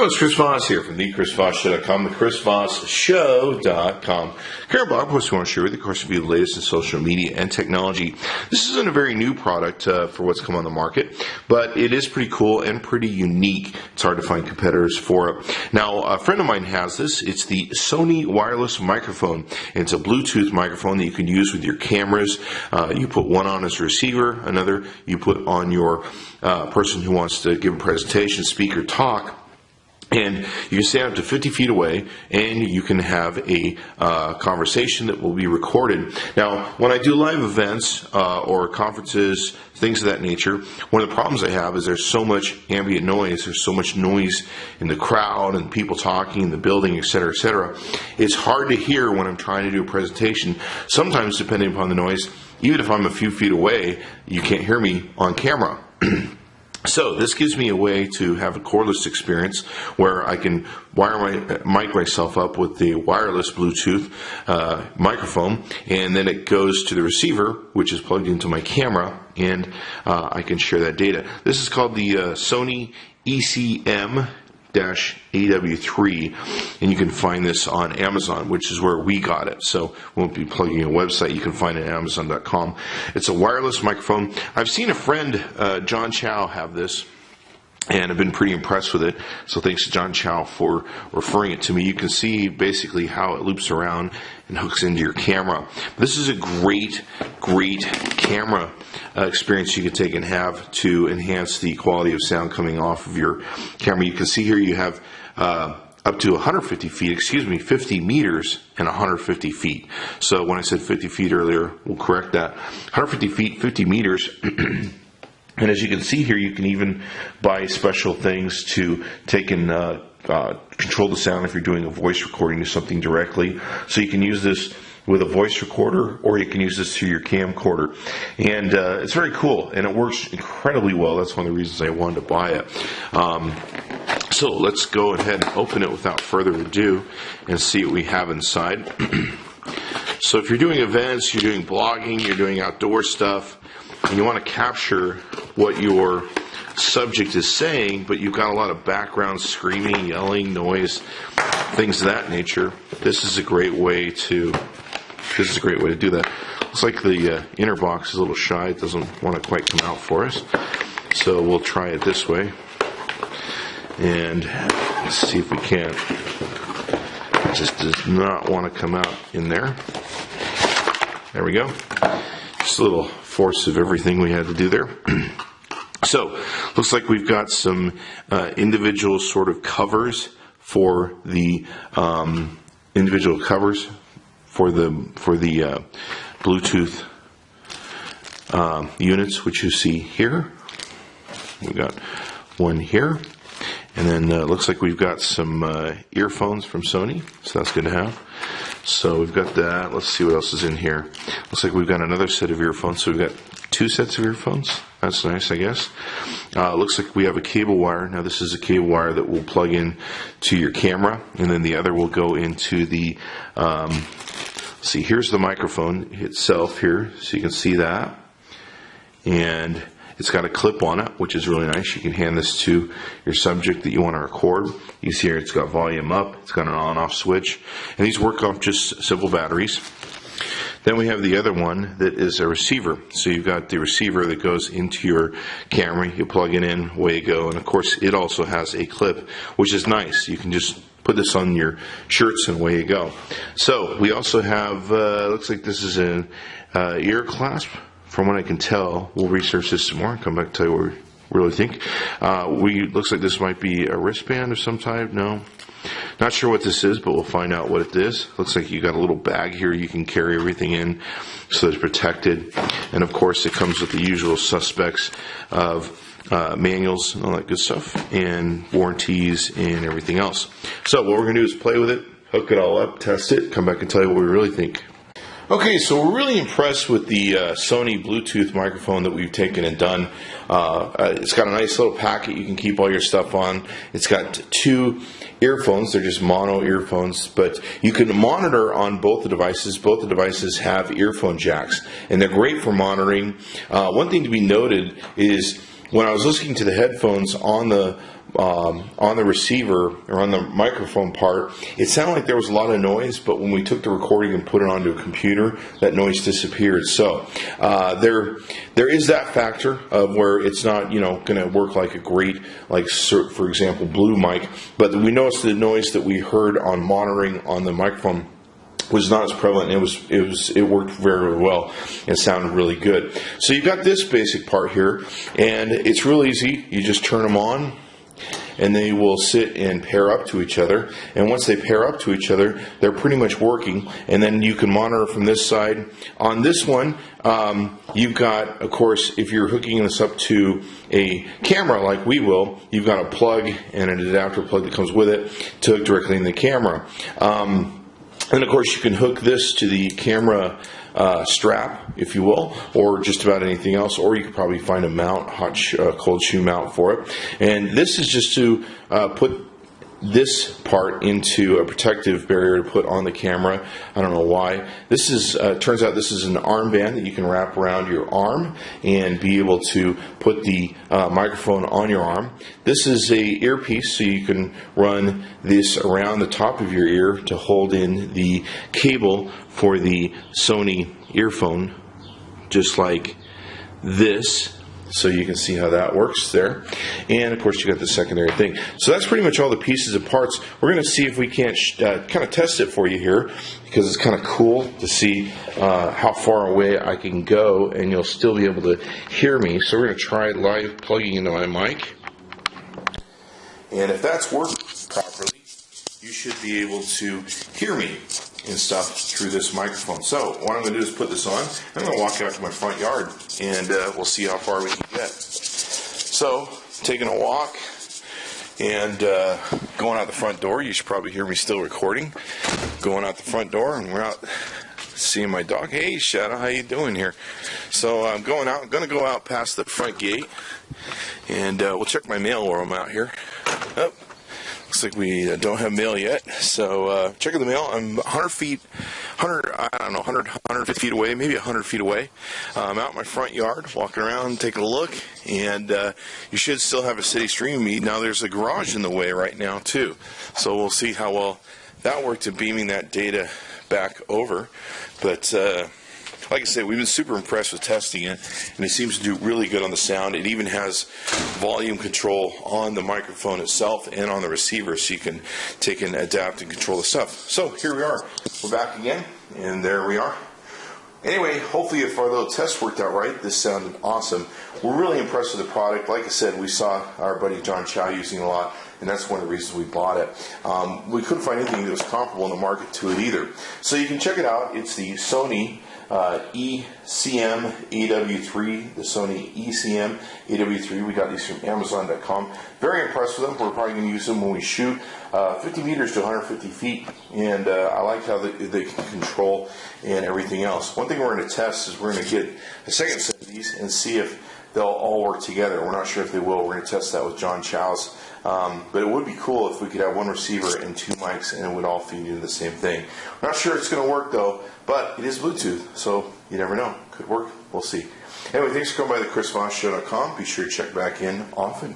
It's Chris Voss here from thechrisvossshow.com, thechrisvossshow.com. Current blog post we want to share with you, of course, will be the latest in social media and technology. This isn't a very new product for what's come on the market, but it is pretty cool and pretty unique. It's hard to find competitors for it. Now, a friend of mine has this. It's the Sony wireless microphone. It's a Bluetooth microphone that you can use with your cameras. You put one on as a receiver, another you put on your person who wants to give a presentation, speak, or talk. And you can stand up to 50 feet away, and you can have a conversation that will be recorded. Now, when I do live events or conferences, things of that nature, one of the problems I have is there's so much ambient noise. There's so much noise in the crowd and people talking in the building, et cetera, et cetera. It's hard to hear when I'm trying to do a presentation. Sometimes, depending upon the noise, even if I'm a few feet away, you can't hear me on camera. So this gives me a way to have a cordless experience where I can mic myself up with the wireless Bluetooth microphone, and then it goes to the receiver, which is plugged into my camera, and I can share that data. This is called the Sony AW3, and you can find this on Amazon, which is where we got it. So we won't be plugging a website. You can find it at amzn.to. It's a wireless microphone. I've seen a friend, John Chow, have this, and I've been pretty impressed with it. So thanks to John Chow for referring it to me. You can see basically how it loops around and hooks into your camera. This is a great camera experience you can take and have to enhance the quality of sound coming off of your camera. You can see here you have up to 150 feet, 50 meters and 150 feet. So when I said 50 feet earlier, we'll correct that. 150 feet, 50 meters. And as you can see here, you can even buy special things to take and control the sound if you're doing a voice recording to something directly. So you can use this with a voice recorder, or you can use this through your camcorder. And it's very cool, and it works incredibly well. That's one of the reasons I wanted to buy it. So let's go ahead and open it without further ado and see what we have inside. So if you're doing events, you're doing blogging, you're doing outdoor stuff, and you want to capture what your subject is saying, but you've got a lot of background screaming, yelling, noise, things of that nature, this is a great way to do that. Looks like the inner box is a little shy. It doesn't want to quite come out for us. So we'll try it this way. And let's see if we can. It just does not want to come out in there. There we go. Just a little force of everything we had to do there. So, looks like we've got some individual sort of covers for the Bluetooth units, which you see here. We've got one here, and then looks like we've got some earphones from Sony, so that's good to have. So we've got that. Let's see what else is in here. Looks like we've got another set of earphones. So we've got 2 sets of earphones. That's nice, I guess. Looks like we have a cable wire. Now this is a cable wire that will plug in to your camera, and then the other will go into the, see, here's the microphone itself here, so you can see that. And it's got a clip on it, which is really nice. You can hand this to your subject that you want to record. You see here it's got volume up, it's got an on-off switch, and these work off just simple batteries. Then we have the other one that is a receiver. So you've got the receiver that goes into your camera. You plug it in, away you go. And of course, it also has a clip, which is nice. You can just put this on your shirts and away you go. So we also have, looks like this is an ear clasp. From what I can tell, we'll research this some more and come back and tell you what we really think. Looks like this might be a wristband of some type. No. Not sure what this is, but we'll find out what it is. Looks like you got a little bag here you can carry everything in so it's protected. And of course it comes with the usual suspects of manuals and all that good stuff, and warranties and everything else. So what we're going to do is play with it, hook it all up, test it, come back and tell you what we really think. Okay, so we're really impressed with the Sony Bluetooth microphone that we've taken and done. It's got a nice little packet you can keep all your stuff on. It's got 2 earphones. They're just mono earphones, but you can monitor on both the devices. Both the devices have earphone jacks, and they're great for monitoring. One thing to be noted is when I was listening to the headphones on the on the receiver or on the microphone part, it sounded like there was a lot of noise, but when we took the recording and put it onto a computer, that noise disappeared. So there is that factor of where it's not, going to work like a great, like for example, Blue mic, but we noticed the noise that we heard on monitoring on the microphone was not as prevalent. It worked very well and sounded really good. So you've got this basic part here, and it's real easy. You just turn them on, and they will sit and pair up to each other. And once they pair up to each other, they're pretty much working. And then you can monitor from this side. On this one, you've got, of course, if you're hooking this up to a camera like we will, you've got a plug and an adapter plug that comes with it to hook directly in the camera. And of course, you can hook this to the camera strap, if you will, or just about anything else, or you could probably find a mount, cold shoe mount for it. And this is just to put this part into a protective barrier to put on the camera. I don't know why. This is turns out this is an armband that you can wrap around your arm and be able to put the microphone on your arm. This is a earpiece, so you can run this around the top of your ear to hold in the cable for the Sony earphone, just like this. So you can see how that works there. And of course you got the secondary thing. So that's pretty much all the pieces and parts. We're going to see if we can't kind of test it for you here, because it's kind of cool to see how far away I can go and you'll still be able to hear me. So we're going to try live plugging into my mic. And if that's worked properly, you should be able to hear me and stuff through this microphone. So what I'm going to do is put this on. I'm going to walk out to my front yard, and we'll see how far we can get. So taking a walk and going out the front door. You should probably hear me still recording. Going out the front door, and we're out seeing my dog. Hey, Shadow, how you doing here? So I'm going out. I'm going to go out past the front gate, and we'll check my mail while I'm out here. Oh. Looks like we don't have mail yet, so checking the mail. I'm 150 feet away, maybe 100 feet away. I'm out in my front yard, walking around, taking a look, and you should still have a city streaming me. Now there's a garage in the way right now too, so we'll see how well that worked in beaming that data back over. But like I said, we've been super impressed with testing it, and it seems to do really good on the sound. It even has volume control on the microphone itself and on the receiver, so you can take and adapt and control the stuff. So here we are. We're back again, and there we are. Anyway, hopefully if our little test worked out right, this sounded awesome. We're really impressed with the product. Like I said, we saw our buddy John Chow using it a lot, and that's one of the reasons we bought it. We couldn't find anything that was comparable in the market to it either. So you can check it out. It's the Sony ECM AW3, the Sony ECM AW3. We got these from amzn.to. Very impressed with them. We're probably going to use them when we shoot 50 meters to 150 feet, and I like how they can control and everything else. One thing we're going to test is we're going to get a second set of these and see if they'll all work together. We're not sure if they will. We're going to test that with John Chow's. But it would be cool if we could have one receiver and two mics and it would all feed into the same thing. We're not sure it's going to work though, but it is Bluetooth, so you never know. Could work. We'll see. Anyway, thanks for coming by the ChrisVossShow.com. Be sure to check back in often.